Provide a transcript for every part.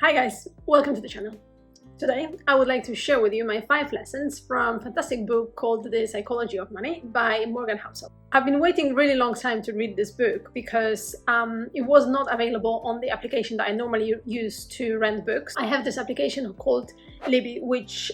Hi guys, welcome to the channel. Today I would like to share with you my 5 lessons from a fantastic book called The Psychology of Money by Morgan Housel. I've been waiting a really long time to read this book because it was not available on the application that I normally use to rent books. I have this application called Libby, which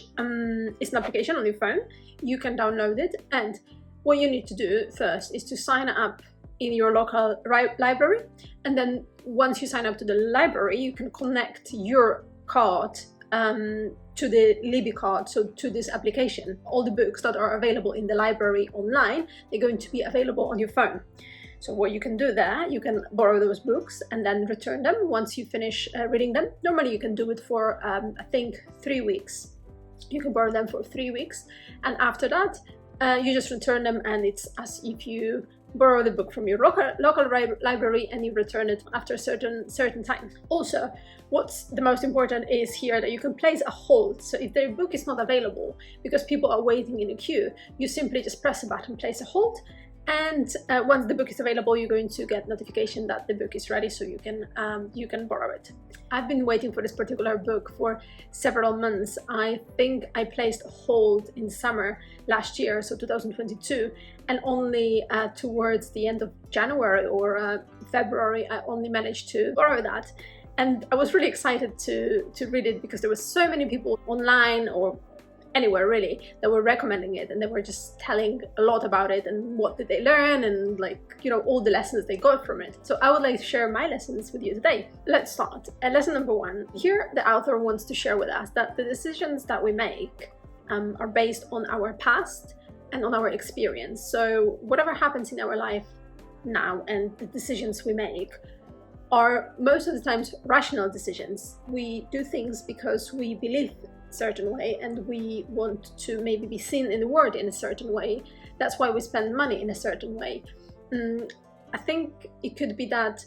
is an application on your phone. You can download it, and what you need to do first is to sign up in your local library, and then once you sign up to the library, you can connect your card to the Libby card, so to this application. All the books that are available in the library online, they're going to be available on your phone. So what you can do there, you can borrow those books and then return them once you finish reading them. Normally you can do it for I think 3 weeks. You can borrow them for 3 weeks, and after that you just return them, and it's as if you borrow the book from your local library and you return it after a certain time. Also, what's the most important is here that you can place a hold. So if the book is not available because people are waiting in a queue, you simply just press a button, place a hold, and once the book is available, you're going to get notification that the book is ready, so you can borrow it. I've been waiting for this particular book for several months. I think I placed a hold in summer last year, so 2022, and only towards the end of January or February, I only managed to borrow that. And I was really excited to read it because there were so many people online or anywhere really that were recommending it, and they were just telling a lot about it and what did they learn, and all the lessons they got from it. So I would like to share my lessons with you today. Let's start. Lesson number 1. Here the author wants to share with us that the decisions that we make are based on our past and on our experience. So whatever happens in our life now and the decisions we make are most of the times rational decisions. We do things because we believe certain way and we want to maybe be seen in the world in a certain way. That's why we spend money in a certain way. I think it could be that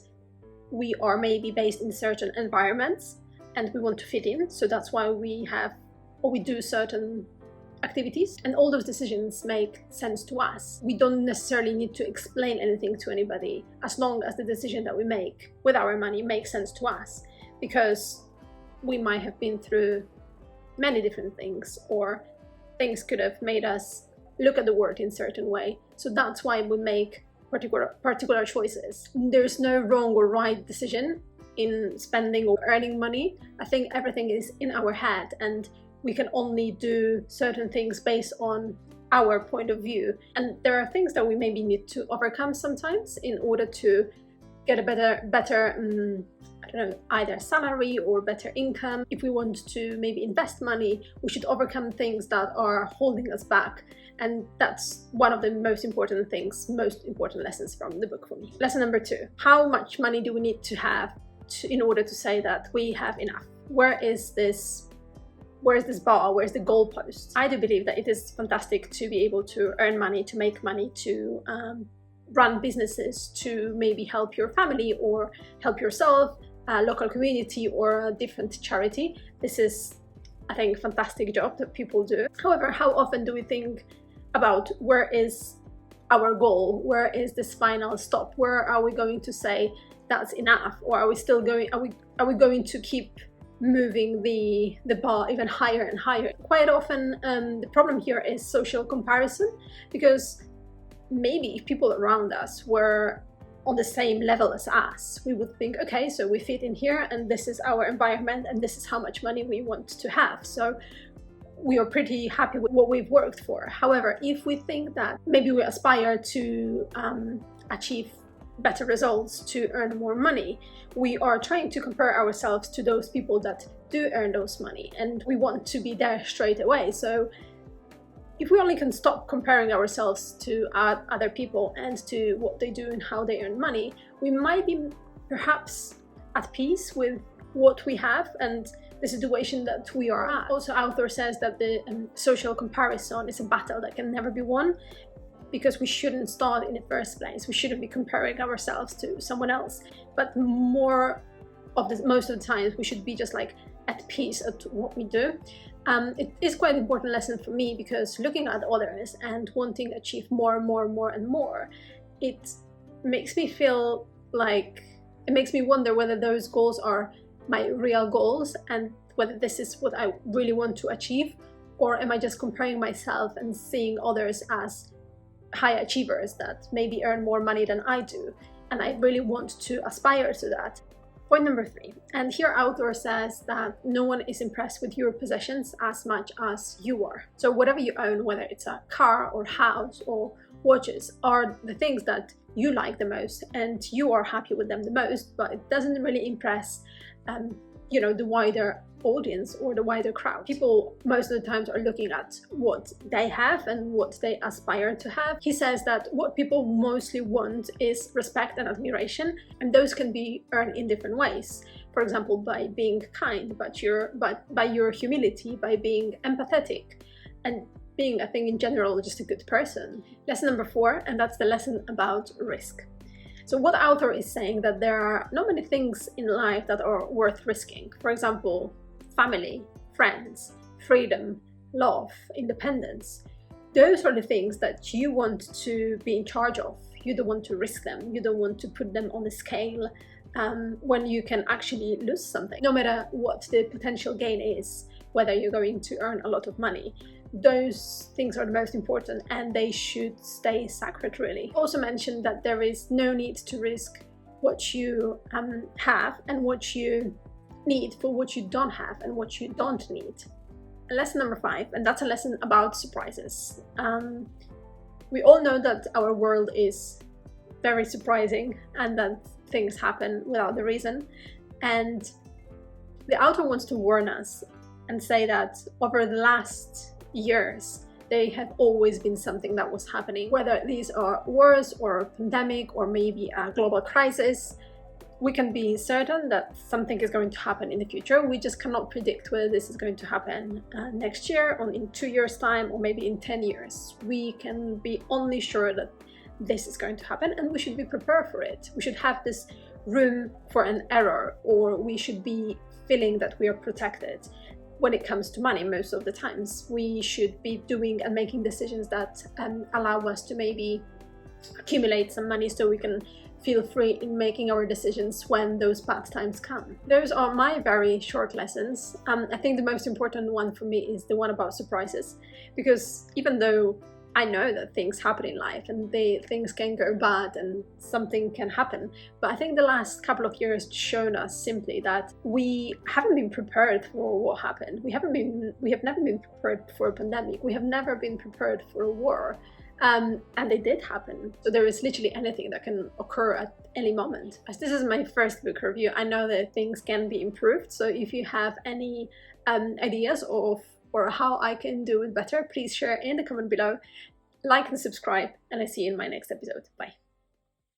we are maybe based in certain environments and we want to fit in, so that's why we do certain activities, and all those decisions make sense to us. We don't necessarily need to explain anything to anybody as long as the decision that we make with our money makes sense to us, because we might have been through many different things, or things could have made us look at the world in a certain way. So that's why we make particular choices. There's no wrong or right decision in spending or earning money. I think everything is in our head, and we can only do certain things based on our point of view. And there are things that we maybe need to overcome sometimes in order to get a better either salary or better income. If we want to maybe invest money, we should overcome things that are holding us back. And that's one of the most important lessons from the book for me. Lesson number 2. How much money do we need to have in order to say that we have enough? Where is this bar? Where's the goalpost? I do believe that it is fantastic to be able to earn money, to make money, to run businesses, to maybe help your family or help yourself, a local community or a different charity. This is, I think, a fantastic job that people do. However, how often do we think about where is our goal? Where is this final stop? Where are we going to say that's enough? Or are we still going, are we going to keep moving the bar even higher and higher? Quite often the problem here is social comparison, because maybe if people around us were on the same level as us, we would think, okay, so we fit in here and this is our environment and this is how much money we want to have, so we are pretty happy with what we've worked for. However, if we think that maybe we aspire to achieve better results, to earn more money, we are trying to compare ourselves to those people that do earn those money, and we want to be there straight away. So if we only can stop comparing ourselves to other people and to what they do and how they earn money, we might be perhaps at peace with what we have and the situation that we are at. Also, author says that the social comparison is a battle that can never be won, because we shouldn't start in the first place. We shouldn't be comparing ourselves to someone else, but most of the times we should be just like at peace at what we do. It is quite an important lesson for me, because looking at others and wanting to achieve more and more, it makes me feel like, it makes me wonder whether those goals are my real goals and whether this is what I really want to achieve, or am I just comparing myself and seeing others as high achievers that maybe earn more money than I do, and I really want to aspire to that. Point number 3, and here author says that no one is impressed with your possessions as much as you are. So whatever you own, whether it's a car or house or watches, are the things that you like the most and you are happy with them the most, but it doesn't really impress the wider audience or the wider crowd. People most of the times are looking at what they have and what they aspire to have. He says that what people mostly want is respect and admiration, and those can be earned in different ways. For example, by being kind, but by your humility, by being empathetic, and being, I think in general, just a good person. Lesson number 4, and that's the lesson about risk. So what the author is saying that there are not many things in life that are worth risking. For example, family, friends, freedom, love, independence. Those are the things that you want to be in charge of. You don't want to risk them. You don't want to put them on the scale when you can actually lose something. No matter what the potential gain is, whether you're going to earn a lot of money, those things are the most important and they should stay sacred, really. Also mentioned that there is no need to risk what you have and what you need for what you don't have and what you don't need. And lesson number 5, and that's a lesson about surprises. We all know that our world is very surprising and that things happen without the reason. And the author wants to warn us and say that over the last years, they have always been something that was happening. Whether these are wars or a pandemic or maybe a global crisis, we can be certain that something is going to happen in the future. We just cannot predict whether this is going to happen next year or in 2 years' time or maybe in 10 years. We can be only sure that this is going to happen and we should be prepared for it. We should have this room for an error, or we should be feeling that we are protected. When it comes to money, most of the times we should be doing and making decisions that allow us to maybe accumulate some money so we can feel free in making our decisions when those bad times come. Those are my very short lessons. I think the most important one for me is the one about surprises, because even though I know that things happen in life and things can go bad and something can happen, but I think the last couple of years shown us simply that we haven't been prepared for what happened. We have never been prepared for a pandemic. We have never been prepared for a war. And they did happen. So there is literally anything that can occur at any moment. As this is my first book review, I know that things can be improved. So if you have any ideas or how I can do it better, please share in the comment below. Like and subscribe, and I see you in my next episode. Bye.